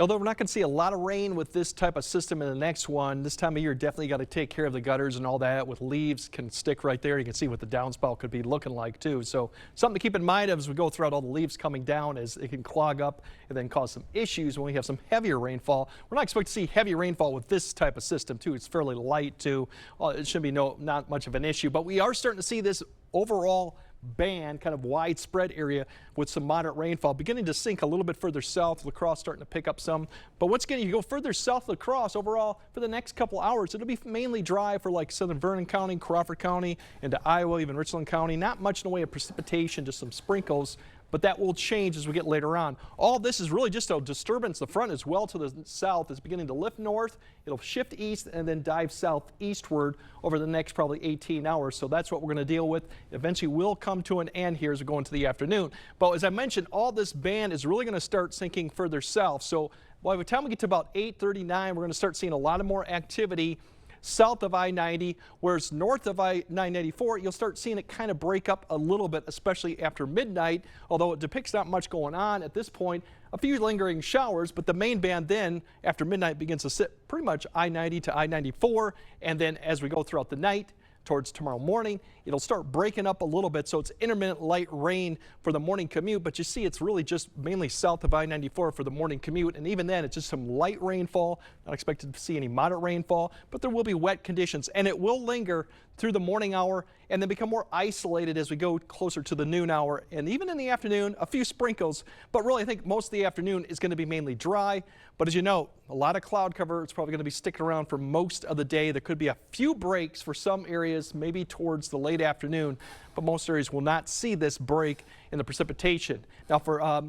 Although we're not going to see a lot of rain with this type of system in the next one, this time of year definitely got to take care of the gutters and all that with leaves can stick right there. You can see what the downspout could be looking like too. So something to keep in mind as we go throughout all the leaves coming down, as it can clog up and then cause some issues when we have some heavier rainfall. We're not expecting to see heavy rainfall with this type of system too. It's fairly light too. It should be not much of an issue, but we are starting to see this overall band, kind of widespread area with some moderate rainfall beginning to sink a little bit further south. La Crosse starting to pick up some, but once again, you go further south La Crosse overall for the next couple hours, it'll be mainly dry for like southern Vernon County, Crawford County, into Iowa, even Richland County. Not much in the way of precipitation, just some sprinkles, but that will change as we get later on. All this is really just a disturbance. The front as well to the south is beginning to lift north. It'll shift east and then dive southeastward over the next probably 18 hours. So that's what we're going to deal with. Eventually will come to an end here as we go into the afternoon. But as I mentioned, all this band is really going to start sinking further south. So by the time we get to about 8:39, we're going to start seeing a lot of more activity south of I-90, whereas north of I-994, you'll start seeing it kind of break up a little bit, especially after midnight, although it depicts not much going on at this point. A few lingering showers, but the main band then, after midnight, begins to sit pretty much I-90 to I-94, and then as we go throughout the night, towards tomorrow morning, it'll start breaking up a little bit, so it's intermittent light rain for the morning commute, but you see it's really just mainly south of I-94 for the morning commute, and even then it's just some light rainfall. Not expected to see any moderate rainfall, but there will be wet conditions, and it will linger through the morning hour and then become more isolated as we go closer to the noon hour, and even in the afternoon, a few sprinkles, but really I think most of the afternoon is going to be mainly dry. But as you know, a lot of cloud cover. It's probably going to be sticking around for most of the day. There could be a few breaks for some areas, maybe towards the late afternoon, but most areas will not see this break in the precipitation. Now for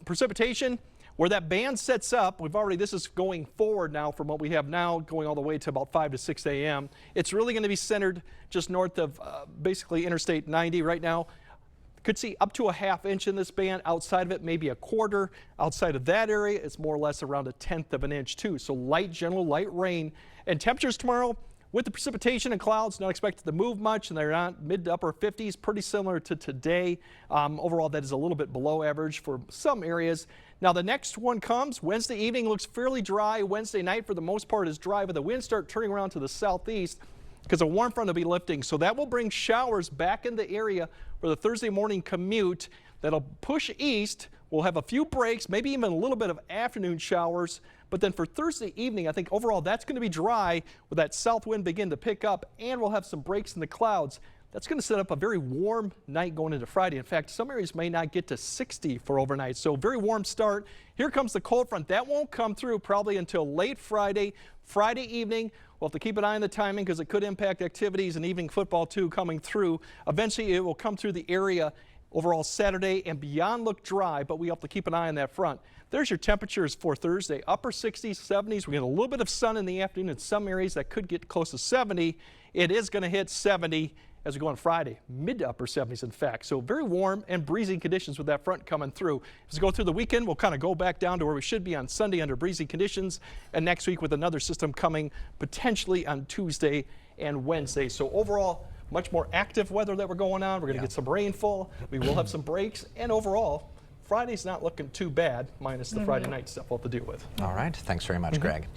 precipitation, where that band sets up, this is going forward now from what we have now, going all the way to about 5 to 6 a.m. It's really going to be centered just north of basically Interstate 90 right now. Could see up to a ½ inch in this band. Outside of it, maybe a quarter. Outside of that area, it's more or less around 1/10 of an inch too. So general light rain. And temperatures tomorrow, with the precipitation and clouds, not expected to move much, and they're not mid to upper 50s, pretty similar to today. Overall, that is a little bit below average for some areas. Now the next one comes Wednesday evening, looks fairly dry. Wednesday night for the most part is dry, but the winds start turning around to the southeast because a warm front will be lifting. So that will bring showers back in the area for the Thursday morning commute. That'll push east. We'll have a few breaks, maybe even a little bit of afternoon showers. But then for Thursday evening, I think overall that's going to be dry with that south wind begin to pick up, and we'll have some breaks in the clouds. That's going to set up a very warm night going into Friday. In fact, some areas may not get to 60 for overnight. So very warm start. Here comes the cold front. That won't come through probably until late Friday. Friday evening, we'll have to keep an eye on the timing because it could impact activities and evening football too coming through. Eventually, it will come through the area. Overall, Saturday and beyond look dry, but we have to keep an eye on that front. There's your temperatures for Thursday. Upper 60s, 70s. We get a little bit of sun in the afternoon in some areas that could get close to 70. It is going to hit 70 as we go on Friday, mid to upper 70s in fact. So very warm and breezy conditions with that front coming through. As we go through the weekend, we'll kind of go back down to where we should be on Sunday under breezy conditions, and next week with another system coming potentially on Tuesday and Wednesday. So overall, much more active weather that we're going on. We're going to get some rainfall. We will have some breaks, and overall, Friday's not looking too bad, minus the Friday night stuff we'll have to deal with. All right. Thanks very much, Greg.